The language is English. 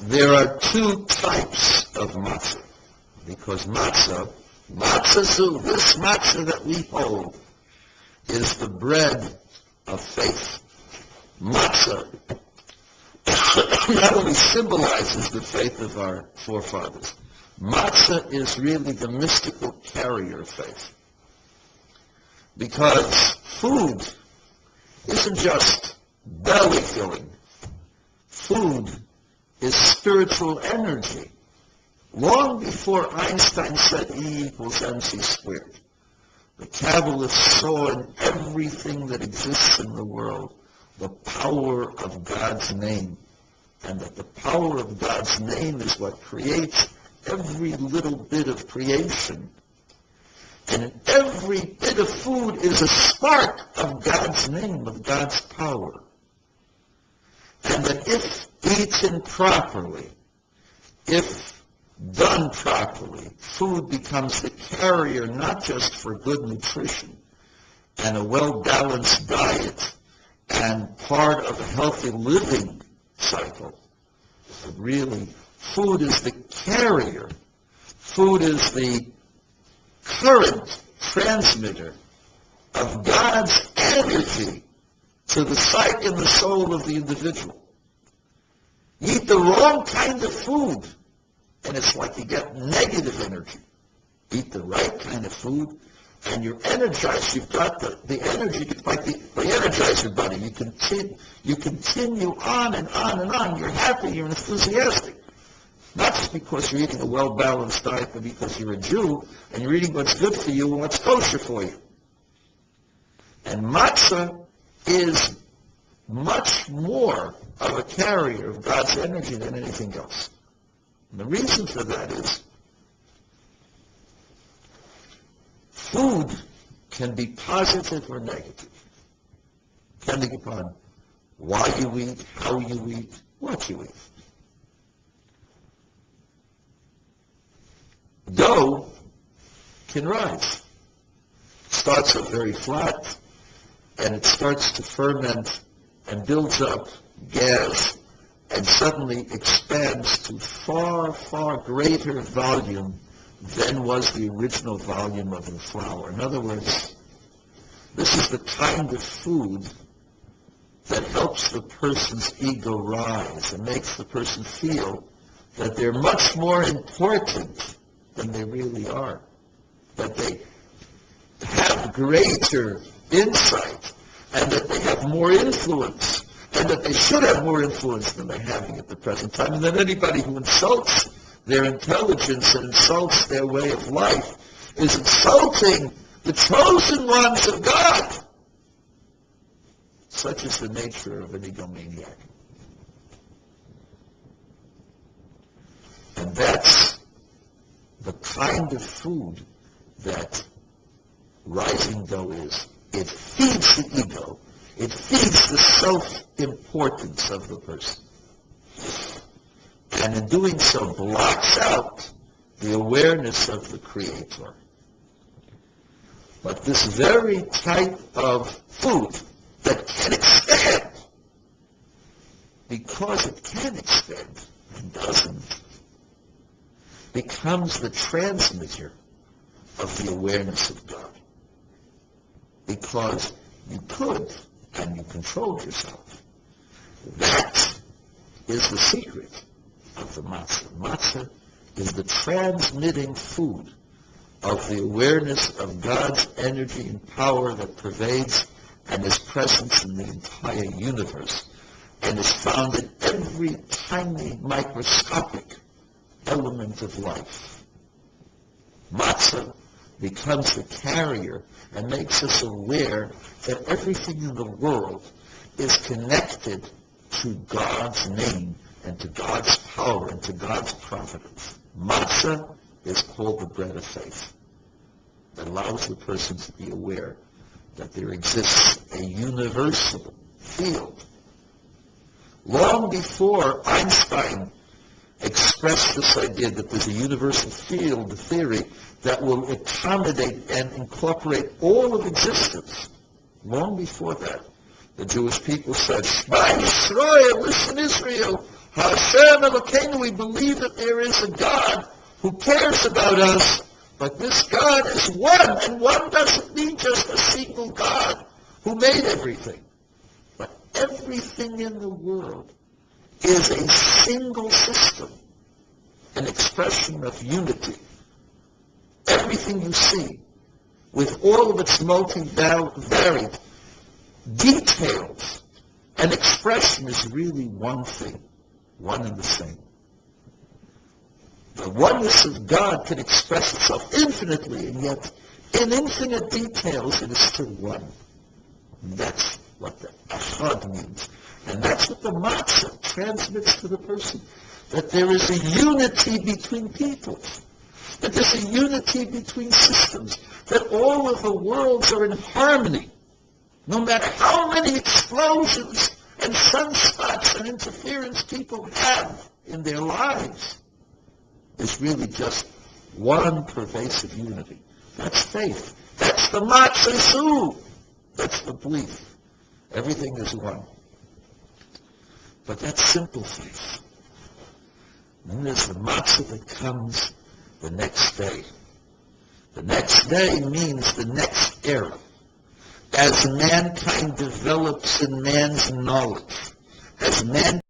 there are two types of matzah, because matzah this matzah that we hold, is the bread of faith. Matzah not only symbolizes the faith of our forefathers, matzah is really the mystical carrier of faith. Because food isn't just belly filling. Food is spiritual energy. Long before Einstein said E equals mc squared, the Kabbalists saw in everything that exists in the world the power of God's name, and that the power of God's name is what creates every little bit of creation. And in every bit of food is a spark of God's name, of God's power. And that if eaten properly, if done properly, food becomes the carrier not just for good nutrition and a well-balanced diet and part of a healthy living cycle, but really food is the carrier. Food is the current transmitter of God's energy to the psyche and the soul of the individual. You eat the wrong kind of food, and it's like you get negative energy. Eat the right kind of food, and you're energized. You've got the energy, like the Energizer Bunny. You continue on and on and on. You're happy, you're enthusiastic. Not just because you're eating a well-balanced diet, but because you're a Jew, and you're eating what's good for you and what's kosher for you. And matzah is much more of a carrier of God's energy than anything else. And the reason for that is food can be positive or negative, depending upon why you eat, how you eat, what you eat. Dough can rise. It starts up very flat, and it starts to ferment and builds up gas, and suddenly expands to far, far greater volume than was the original volume of the flour. In other words, this is the kind of food that helps the person's ego rise and makes the person feel that they're much more important than they really are, that they have greater insight, and that they have more influence, and that they should have more influence than they're having at the present time, and that anybody who insults their intelligence and insults their way of life is insulting the chosen ones of God. Such is the nature of an egomaniac. And that's the kind of food that rising dough is. It feeds the ego. It feeds the self-importance of the person. And in doing so, blocks out the awareness of the Creator. But this very type of food that can expand, because it can expand and doesn't, becomes the transmitter of the awareness of God. Because you could, and you controlled yourself. That is the secret of the matzah. Matzah is the transmitting food of the awareness of God's energy and power that pervades and is present in the entire universe and is found in every tiny microscopic element of life. Matzah becomes the carrier and makes us aware that everything in the world is connected to God's name and to God's power and to God's providence. Matzah is called the bread of faith. That allows the person to be aware that there exists a universal field. Long before Einstein expressed this idea that there's a universal field theory that will accommodate and incorporate all of existence, long before that, the Jewish people said, Shema Yisrael, listen Israel, Hashem Elokeinu, we believe that there is a God who cares about us, but this God is one, and one doesn't mean just a single God who made everything. But everything in the world is a single system, an expression of unity. Everything you see, with all of its multi-varied details, an expression is really one thing, one and the same. The oneness of God can express itself infinitely, and yet in infinite details it is still one. And that's what the echad means. And that's what the matzo transmits to the person, that there is a unity between peoples, that there's a unity between systems, that all of the worlds are in harmony, no matter how many explosions and sunspots and interference people have in their lives. Is really just one pervasive unity. That's faith. That's the matzo. That's the belief. Everything is one. But that's simple faith. Then there's the matzo that comes the next day. The next day means the next era. As mankind develops in man's knowledge, as man